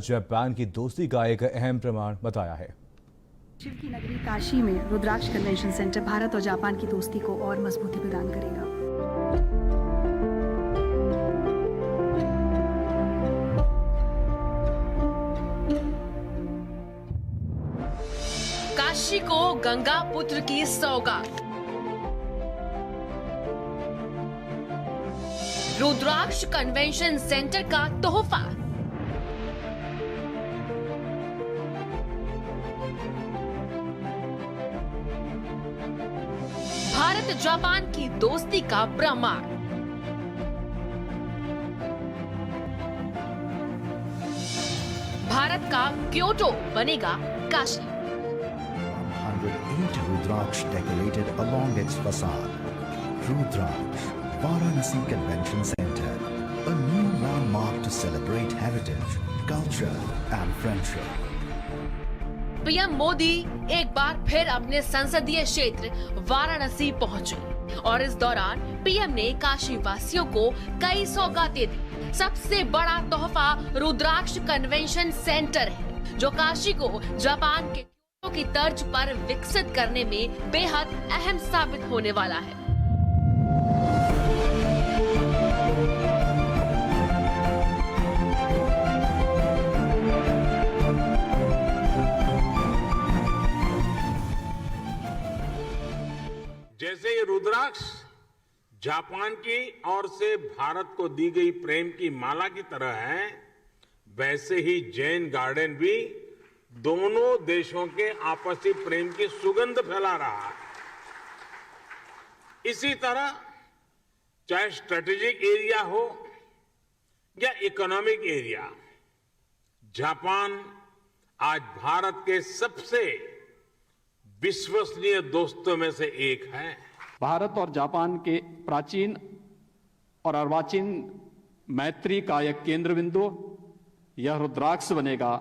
Japan की दोस्ती का एक अहम प्रमाण बताया है। शिव की नगरी काशी में रुद्राक्ष कन्वेंशन सेंटर भारत और जापान की दोस्ती को और मजबूती प्रदान करेगा। काशी को गंगा पुत्र की सौगात। रुद्राक्ष कन्वेंशन सेंटर का तोहफा। भारत जापान की दोस्ती का प्रमाण। भारत का क्योटो बनेगा Kashi. 108 Rudraksh decorated along its facade. Rudraksh, Varanasi Convention Center, a new landmark to celebrate heritage, culture and friendship. PM Modi एक बार फिर अपने संसदीय क्षेत्र वाराणसी पहुंचे और इस दौरान पीएम ने काशी वासियों को कई सौगातें दी। सबसे बड़ा तोहफा रुद्राक्ष कन्वेंशन सेंटर है, जो काशी को जापान के क्योटो की तर्ज पर विकसित करने में बेहद अहम साबित होने वाला है। जैसे ये रुद्राक्ष जापान की ओर से भारत को दी गई प्रेम की माला की तरह है, वैसे ही जैन गार्डन भी दोनों देशों के आपसी प्रेम की सुगंध फैला रहा है। इसी तरह चाहे स्ट्रेटेजिक एरिया हो या इकोनॉमिक एरिया, जापान आज भारत के सबसे विश्वसनीय दोस्तों में से एक है। भारत और जापान के प्राचीन और अर्वाचीन मैत्री का एक केंद्र बिंदु यह रुद्राक्ष बनेगा।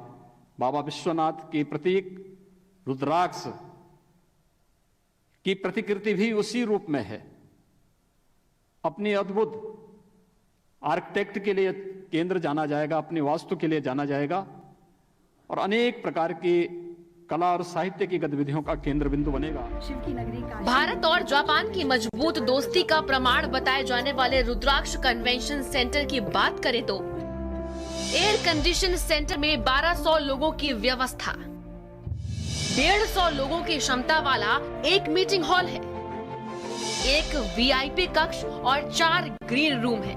बाबा विश्वनाथ की प्रतीक रुद्राक्ष की प्रतिकृति भी उसी रूप में है। अपनी अद्भुत आर्किटेक्ट के लिए केंद्र जाना जाएगा, अपनी वास्तु के लिए जाना जाएगा और अनेक प्रकार की कला और साहित्य की गतिविधियों का केंद्र बिंदु बनेगा। शिव की नगरी भारत और जापान की मजबूत दोस्ती का प्रमाण बताए जाने वाले रुद्राक्ष कन्वेंशन सेंटर की बात करें तो एयर कंडीशन सेंटर में 1200 लोगों की व्यवस्था, 150 लोगों की क्षमता वाला एक मीटिंग हॉल है, एक वीआईपी कक्ष और 4 ग्रीन रूम है।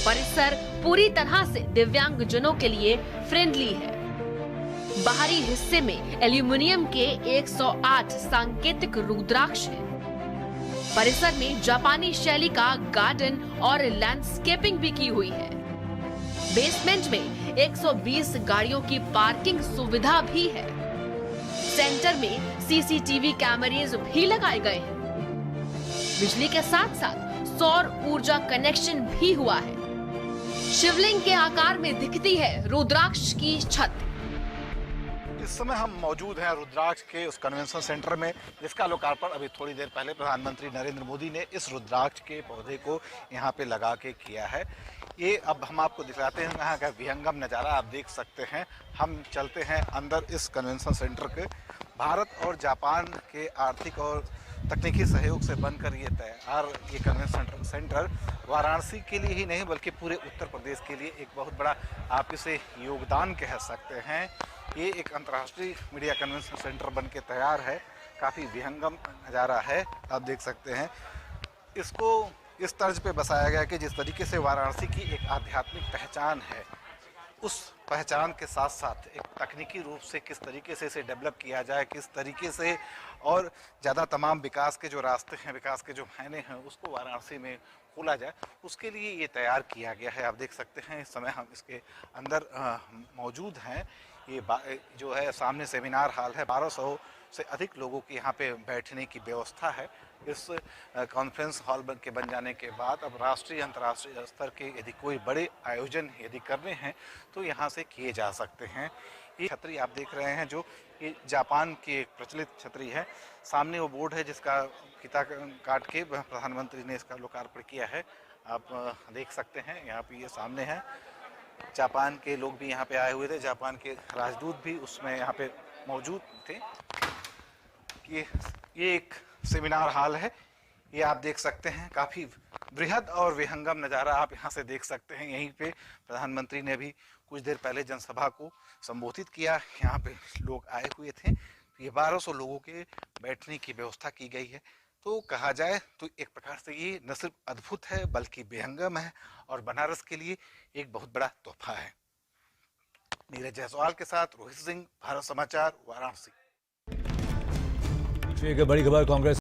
परिसर पूरी तरह से दिव्यांगजनों के लिए फ्रेंडली है। बाहरी हिस्से में एल्यूमिनियम के 108 सांकेतिक रुद्राक्ष है। परिसर में जापानी शैली का गार्डन और लैंडस्केपिंग भी की हुई है। बेसमेंट में 120 गाड़ियों की पार्किंग सुविधा भी है। सेंटर में सीसीटीवी कैमरेज भी लगाए गए हैं। बिजली के साथ साथ सौर ऊर्जा कनेक्शन भी हुआ है। शिवलिंग के आकार में दिखती है रुद्राक्ष की छत। इस समय हम मौजूद हैं रुद्राक्ष के उस कन्वेंशन सेंटर में, जिसका लोकार्पण अभी थोड़ी देर पहले प्रधानमंत्री नरेंद्र मोदी ने इस रुद्राक्ष के पौधे को यहाँ पे लगा के किया है। ये अब हम आपको दिखाते हैं यहाँ का विहंगम नज़ारा आप देख सकते हैं। हम चलते हैं अंदर इस कन्वेंशन सेंटर के। भारत और जापान के आर्थिक और तकनीकी सहयोग से बनकर ये कन्वेंशन सेंटर वाराणसी के लिए ही नहीं बल्कि पूरे उत्तर प्रदेश के लिए एक बहुत बड़ा आप इसे योगदान कह सकते हैं। ये एक अंतर्राष्ट्रीय मीडिया कन्वेंशन सेंटर बन के तैयार है। काफ़ी विहंगम नज़ारा है, आप देख सकते हैं। इसको इस तर्ज पे बसाया गया कि जिस तरीके से वाराणसी की एक आध्यात्मिक पहचान है, उस पहचान के साथ साथ एक तकनीकी रूप से किस तरीके से इसे डेवलप किया जाए, किस तरीके से और ज़्यादा तमाम विकास के जो रास्ते हैं, विकास के जो मायने हैं, उसको वाराणसी में खोला जाए, उसके लिए ये तैयार किया गया है। आप देख सकते हैं इस समय हम इसके अंदर मौजूद हैं। ये जो है सामने सेमिनार हॉल है। 1200 से अधिक लोगों की यहाँ पे बैठने की व्यवस्था है। इस कॉन्फ्रेंस हॉल बन जाने के बाद अब राष्ट्रीय अंतर्राष्ट्रीय स्तर के यदि कोई बड़े आयोजन यदि करने हैं तो यहाँ से किए जा सकते हैं। ये छतरी आप देख रहे हैं जो ये जापान की एक प्रचलित छतरी है। सामने वो बोर्ड है जिसका फीता काट के प्रधानमंत्री ने इसका लोकार्पण किया है। आप देख सकते हैं यहाँ पे ये सामने है। जापान के लोग भी यहाँ पे आए हुए थे, जापान के राजदूत भी उसमें यहाँ पे मौजूद थे। ये एक सेमिनार हॉल है, ये आप देख सकते हैं, काफ़ी बृहद और विहंगम नज़ारा आप यहाँ से देख सकते हैं। यहीं पे प्रधानमंत्री ने भी कुछ देर पहले जनसभा को संबोधित किया, यहाँ पे लोग आए हुए थे। ये 1200 लोगों के बैठने की व्यवस्था की गई है। तो कहा जाए तो एक प्रकार से ये न सिर्फ अद्भुत है बल्कि विहंगम है और बनारस के लिए एक बहुत बड़ा तोहफा है। नीरज जायसवाल के साथ रोहित सिंह, भारत समाचार, वाराणसी। एक बड़ी खबर, कांग्रेस